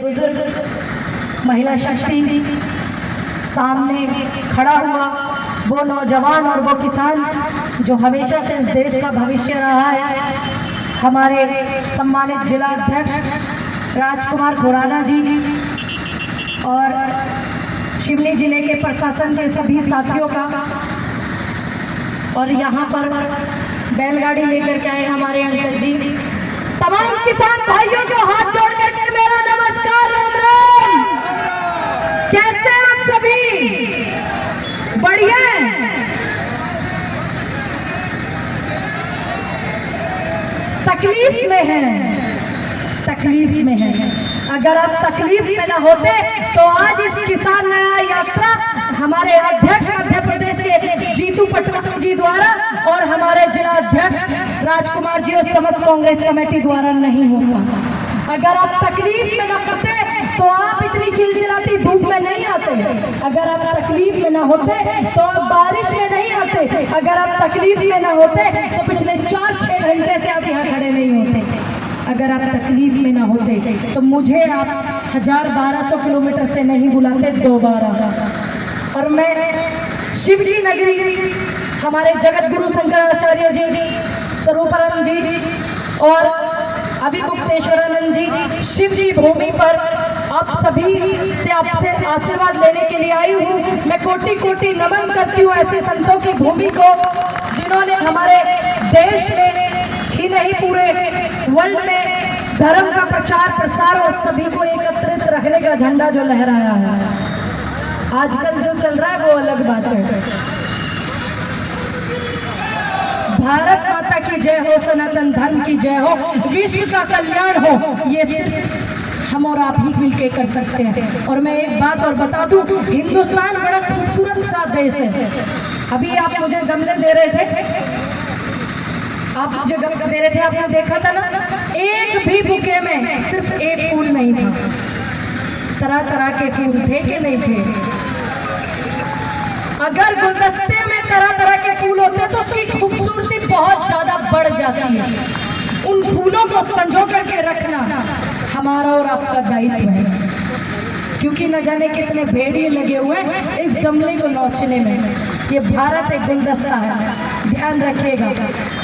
बुजुर्ग महिला शक्ति सामने खड़ा हुआ, वो नौजवान और वो किसान जो हमेशा से इस देश का भविष्य रहा है, हमारे सम्मानित जिला अध्यक्ष राजकुमार खुराना जी और शिवनी जिले के प्रशासन के सभी साथियों का, और यहाँ पर बैलगाड़ी लेकर के आए हमारे अंकल जी, तमाम किसान भाइयों को हाथ जोड़ करके मेरा नमस्कार। राम राम। कैसे आप सभी? बढ़िया। तकलीफ में हैं, तकलीफ में हैं। अगर आप तकलीफ में ना होते तो आज इस किसान न्याय यात्रा हमारे अध्यक्ष मध्य प्रदेश के जीतू पटवारी जी द्वारा और हमारे जिला अध्यक्ष राजकुमार जी और समस्त कांग्रेस कमेटी द्वारा नहीं होता। अगर आप तकलीफ में ना होते तो आप इतनी चिलचिलाती धूप में नहीं आते। अगर आप तकलीफ में ना होते तो आप बारिश में नहीं आते। अगर आप तकलीफ में ना होते तो पिछले 4-6 घंटे से आप यहाँ खड़े नहीं होते। अगर आप तकलीफ में ना होते तो मुझे आप 1000-1200 किलोमीटर से नहीं बुलाते दोबारा। और मैं शिवजी नगरी हमारे जगत गुरु शंकराचार्य जी, स्वरूपानंद जी और अभिमुक्तेश्वरानंद जी शिव की भूमि पर आप सभी से आपसे आशीर्वाद लेने के लिए आई हूँ। मैं कोटि कोटि नमन करती हूँ ऐसे संतों की भूमि को जिन्होंने हमारे देश में ही नहीं पूरे वर्ल्ड में धर्म का प्रचार प्रसार और सभी को एकत्रित रखने का झंडा जो लहराया है। आजकल जो चल रहा है वो अलग बात है। भारत माता की जय हो, सनातन धर्म की जय हो, विश्व का कल्याण हो, ये सिर्फ हम और आप ही मिलके कर सकते हैं। और मैं एक बात और बता दूं, हिंदुस्तान बड़ा खूबसूरत सा देश है। अभी आप मुझे गमले दे रहे थे, आप मुझे गमले दे रहे थे, आपने देखा था ना, एक भी बुके में सिर्फ एक फूल नहीं था, तरह तरह के फूल थे कि नहीं थे। अगर गुलदस्ते में तरह तरह के फूल होते तो उसकी खूबसूरती बहुत ज्यादा बढ़ जाती है। उन फूलों को संजो करके रखना हमारा और आपका दायित्व है, क्योंकि न जाने कितने भेड़िए लगे हुए हैं इस गमले को नोचने में। ये भारत एक गुलदस्ता है, ध्यान रखिएगा।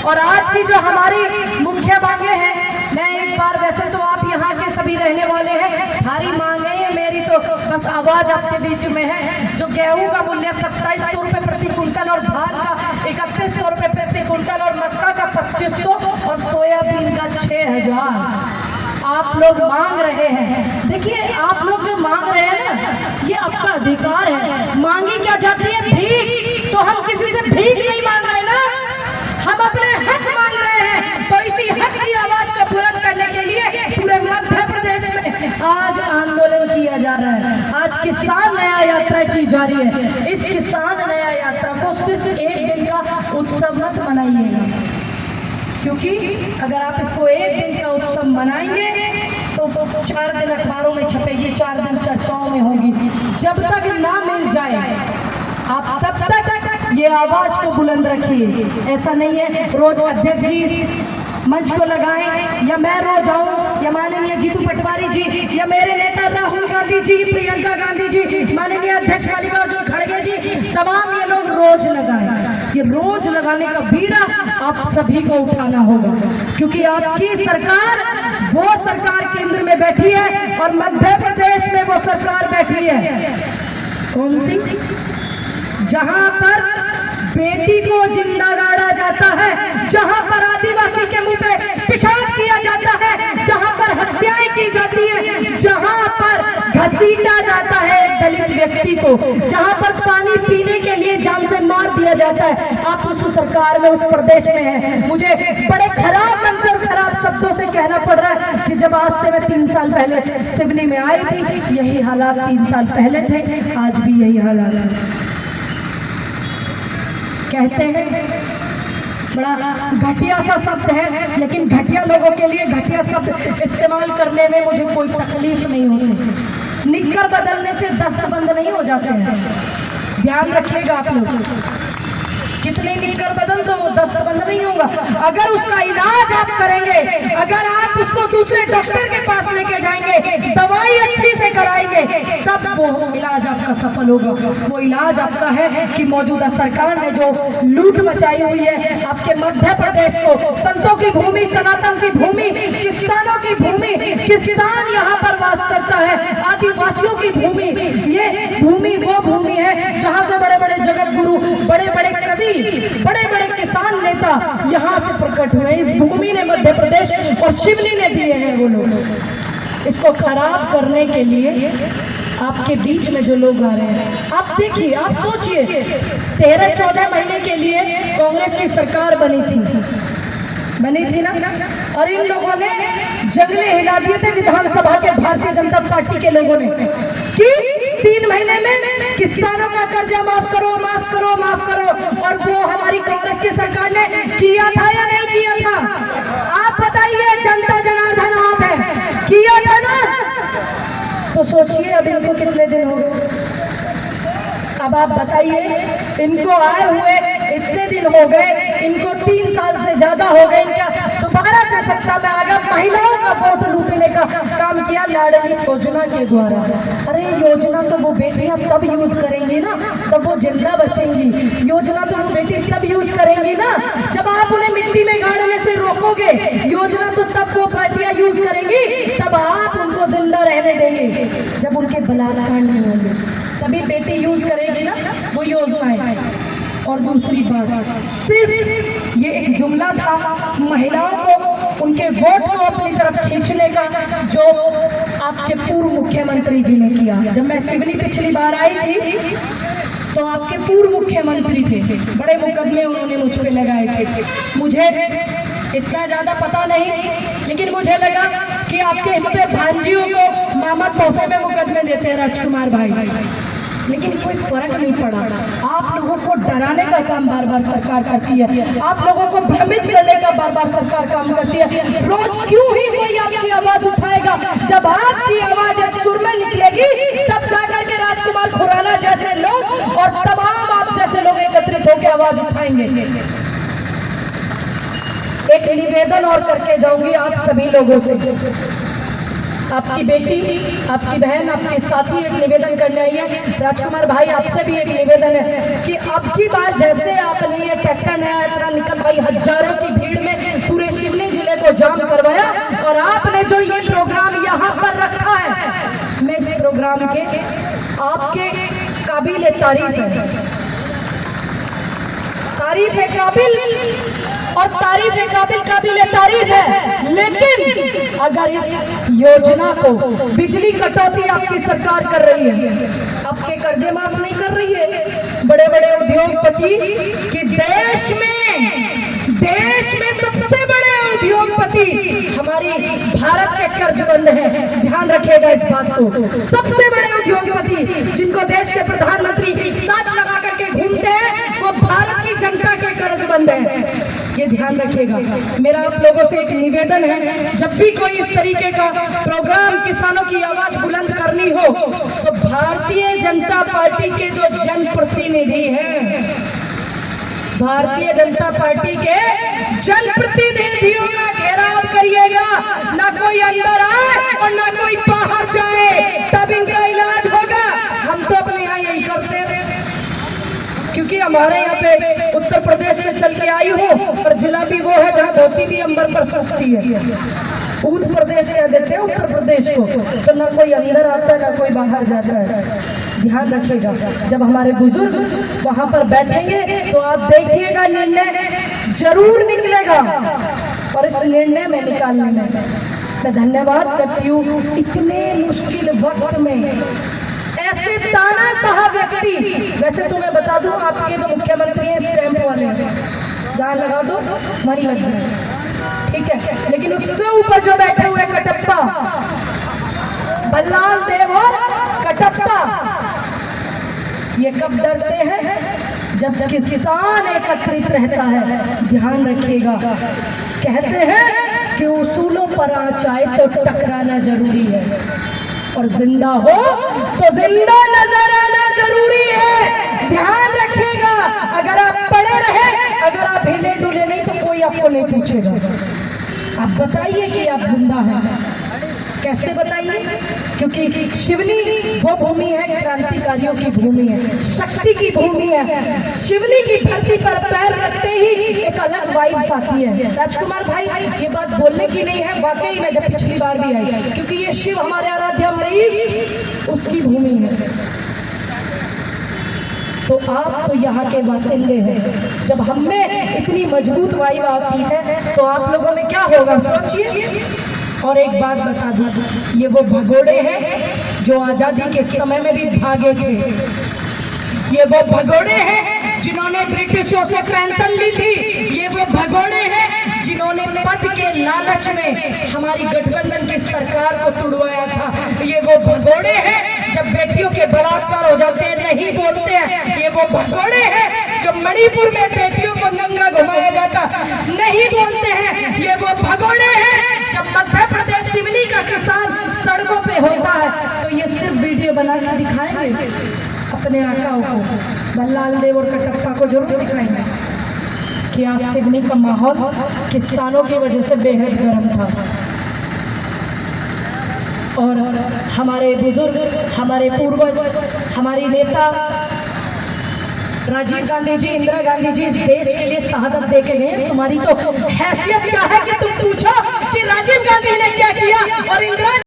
और आज की जो हमारी मुख्य मांगे हैं, मैं एक बार, वैसे तो आप यहाँ के सभी रहने वाले हैं, सारी मांगे हैं, मेरी तो बस आवाज आपके बीच में है। जो गेहूं का मूल्य 2700 रुपये प्रति कुंटल और धान का 3100 रुपये प्रति कुंटल और मक्का का 2500 और सोयाबीन का 6000 आप लोग मांग रहे हैं। देखिए, आप लोग जो मांग रहे हैं ना, ये आपका अधिकार है। मांगी क्या जाती है? भीख। तो हम किसी से भीख नहीं मांग रहे ना, हम अपने हक मांग रहे हैं। तो इसी हक की आवाज को बुलंद करने के लिए पूरे मध्य प्रदेश में आज आंदोलन किया जा रहा है। आज किसान न्याय यात्रा की जा रही है। इस किसान न्याय यात्रा को सिर्फ एक दिन का उत्सव मत मनाइएगा, क्योंकि अगर आप इसको एक दिन का उत्सव मनाएंगे तो 4 दिन अखबारों में छपेगी, 4 दिन चर्चाओं में होगी। जब तक ना मिल जाए आप तब तक ये आवाज को बुलंद रखिए। ऐसा नहीं है रोज अध्यक्ष जी मंच को लगाएं या मैं रोज आऊं या माननीय जीतू पटवारी जी या मेरे नेता राहुल गांधी जी, प्रियंका गांधी जी, माननीय अध्यक्ष मल्लिकार्जुन खड़गे जी, तमाम ये लोग रोज लगाएं। ये रोज लगाने का बीड़ा आप सभी को उठाना होगा, क्योंकि आपकी सरकार वो सरकार केंद्र में बैठी है और मध्य प्रदेश में वो सरकार बैठी है। कौन सी? जहां पर बेटी को जिंदा गाड़ा जाता है, जहां पर आदिवासी के मुंह पे पेशाब किया जाता है, जहां पर हत्याएं की जाती है, जहां पर घसीटा जाता है एक दलित व्यक्ति को, जहां पर पानी पीने के लिए जान से मार दिया जाता है, आप उस सरकार में, उस प्रदेश में हैं। मुझे बड़े खराब मंजर, खराब शब्दों से कहना पड़ रहा है कि जब आज से मैं 3 साल पहले सिवनी में आई थी, यही हालात 3 साल पहले थे, आज भी यही हालात है। कहते हैं बड़ा घटिया सा शब्द है, लेकिन घटिया लोगों के लिए घटिया शब्द इस्तेमाल करने में मुझे कोई तकलीफ नहीं होती। निक्कर बदलने से दस्त बंद नहीं हो जाते हैं, ध्यान रखिएगा आप लोग। कितने निक्कर बदल दो, वो दस्त बंद नहीं होगा। अगर उसका इलाज आप करेंगे, अगर आप उसको दूसरे डॉक्टर के पास लेके जाएंगे, दवाई कराएंगे तब वो इलाज आपका सफल होगा। वो इलाज आपका है कि मौजूदा सरकार ने जो लूट मचाई हुई है आपके मध्य प्रदेश को, संतों की भूमि, सनातन की भूमि, किसानों की भूमि, किसान यहाँ पर वास करता है, आदिवासियों की भूमि, ये भूमि वो भूमि है जहाँ से बड़े बड़े जगत गुरु, बड़े बड़े कवि, बड़े बड़े किसान नेता यहाँ से प्रकट हुए। इस भूमि ने मध्य प्रदेश और शिवली ने दिए हैं वो लोग। इसको खराब करने के लिए आपके बीच में जो लोग आ रहे हैं, आप देखिए, आप सोचिए, 13-14 महीने के लिए कांग्रेस की सरकार बनी थी ना, और इन लोगों ने जंगले हिला दिए थे विधानसभा के भारतीय जनता पार्टी के लोगों ने कि 3 महीने में किसानों का कर्जा माफ करो, माफ करो, माफ करो। और वो हमारी कांग्रेस की सरकार ने किया था या नहीं किया था? आप बताइए, जनता जनार्दन आप है, किया था ना? तो सोचिए अब इनको कितने दिन हो गए। अब आप बताइए, इनको आए हुए इतने दिन हो गए, इनको 3 साल से ज्यादा हो गए, इनका दोबारा से सत्ता में आ गया, महिलाओं का वोट लूटने का काम किया लाडली योजना के द्वारा। अरे योजना तो वो बेटियां तब यूज करेंगी ना, तब वो जिंदा बचेंगी। योजना तो वो बेटी तब यूज करेंगी ना जब आप उन्हें मिट्टी में गाड़ने से रोकोगे। योजना तो तब वो बेटियां यूज करेंगी, तब आप उनको जिंदा रहने देंगे, जब उनके बलात्कार नहीं होंगे, तभी बेटी यूज करेगी ना वो योजनाएं। और दूसरी बात, सिर्फ ये एक जुमला था महिलाओं को, उनके वोट को अपनी तरफ खींचने का, जो आपके पूर्व मुख्यमंत्री जी ने किया। जब मैं सिवनी पिछली बार आई थी तो आपके पूर्व मुख्यमंत्री थे, बड़े मुकदमे उन्होंने मुझ पे लगाए थे। मुझे इतना ज्यादा पता नहीं, लेकिन मुझे लगा कि आपके यहाँ पे भांजियों को मामा तोहफे में मुकदमे देते हैं राजकुमार भाई, लेकिन कोई फर्क नहीं पड़ा। आप लोगों को डराने का काम बार बार सरकार करती है, आप लोगों को भ्रमित करने का बार बार सरकार काम करती है। रोज क्यों ही कोई आपकी आवाज उठाएगा? जब आपकी आवाज एक सुर में निकलेगी तब जाकर के राजकुमार खुराना जैसे लोग और तमाम आप जैसे लोग एकत्रित होकर आवाज उठाएंगे। एक निवेदन और करके जाऊंगी आप सभी लोगों से। आपकी बेटी, आपकी बहन, आपके साथी एक निवेदन करने आई है। राजकुमार भाई, आपसे भी एक निवेदन है कि अब की बार जैसे आपने ये ट्रैक्टर नया यात्रा निकलवाई, हजारों की भीड़ में पूरे शिवनी जिले को जाम करवाया, और आपने जो ये प्रोग्राम यहाँ पर रखा है, मैं इस प्रोग्राम के आपके काबिल तारीफ है, तारीफ है काबिल, और तारीफ है काबिल तारीफ है। लेकिन अगर इस योजना को, बिजली कटौती आपकी सरकार कर रही है, आपके कर्जे माफ नहीं कर रही है, बड़े बड़े उद्योगपति कि देश में सबसे बड़े उद्योगपति हमारी भारत के कर्जबंद हैं, ध्यान रखिएगा इस बात को। सबसे बड़े उद्योगपति जिनको देश के प्रधानमंत्री साथ लगा करके घूमते हैं, वो भारत की जनता के कर्जबंद हैं, ये ध्यान रखिएगा। मेरा आप लोगों से एक निवेदन है, जब भी कोई इस तरीके का प्रोग्राम किसानों की आवाज बुलंद करनी हो, तो भारतीय जनता पार्टी के जो जनप्रतिनिधि हैं, भारतीय जनता पार्टी के जनप्रतिनिधियों का घेराव करिएगा। ना कोई अंदर आए और ना कोई बाहर जाए, तब इनका इलाज होगा। हम तो अपने यहाँ यही करते हैं, क्योंकि हमारे यहाँ पे उत्तर प्रदेश से चल के आई हूँ, और जिला भी वो है जहाँ धोती भी अंबर पर सूखती है। उत्तर प्रदेश कह देते हैं उत्तर प्रदेश को, तो ना कोई अंदर आता है ना कोई बाहर जाता है। ध्यान रखिएगा, जब हमारे बुजुर्ग वहां पर बैठेंगे तो आप देखिएगा निर्णय जरूर निकलेगा, और इस निर्णय में निकालने में मैं धन्यवाद करती हूँ। इतने मुश्किल वक्त में ऐसे तानाशाह व्यक्ति, वैसे तो मैं बता दूं आपके जो मुख्यमंत्री हैं स्टैंप वाले, जहाँ लगा दो वहीं लग जाए, ठीक है, लेकिन उससे ऊपर जो बैठे हुए कटप्पा, बल्लाल देव और कटप्पा, ये कब डरते हैं? जब किसान एकत्रित रहता है। ध्यान रखिएगा, कहते हैं कि उसूलों पर आँच आए तो टकराना जरूरी है, और जिंदा हो तो जिंदा नजर आना जरूरी है। ध्यान रखिएगा, अगर आप पड़े रहे, अगर आप हिले डुले नहीं, तो कोई आपको नहीं पूछेगा। आप बताइए कि आप जिंदा हैं, कैसे बताइए? क्योंकि शिवनी वो भूमि है, क्रांतिकारियों की भूमि है, शक्ति की भूमि है। शिवनी की धरती पर पैर रखते ही एक अलग वाइब्स आती है। राजकुमार भाई, ये बात बोलने की नहीं है, वाकई में जब पिछली बार भी आई, क्योंकि ये शिव हमारे आराध्य मरीज उसकी भूमि है। तो आप तो यहाँ के बासिंदे हैं। जब हम में इतनी मजबूत वाइब आती है तो आप लोगों में क्या होगा, सोचिए। और एक बात बता दूं, ये वो भगोड़े हैं जो आजादी के समय में भी भागे थे। ये वो भगोड़े हैं जिन्होंने ब्रिटिशों से पेंशन ली थी। ये वो भगोड़े हैं जिन्होंने पद के लालच में हमारी गठबंधन की सरकार को तुड़वाया था। ये वो भगोड़े हैं जब बेटियों के बलात्कार हो जाते हैं नहीं बोलते हैं। ये वो भगोड़े हैं जो मणिपुर में बेटियों को नंगा घुमाया जाता नहीं बोलते हैं। ये वो भगोड़े हैं जब मध्य प्रदेश सिवनी का किसान सड़कों पे होता है तो ये सिर्फ वीडियो बना के दिखाएंगे अपने आकाओं को, बल्लाल देव और कटप्पा को जरूर दिखाएंगे कि आज सिवनी का माहौल किसानों की वजह से बेहद गर्म था। और हमारे बुजुर्ग, हमारे पूर्वज, हमारी नेता राजीव गांधी जी, इंदिरा गांधी जी इस देश के लिए शहादत दे के गए। तुम्हारी तो हैसियत क्या है कि तुम पूछो कि राजीव गांधी ने क्या किया और इंदिरा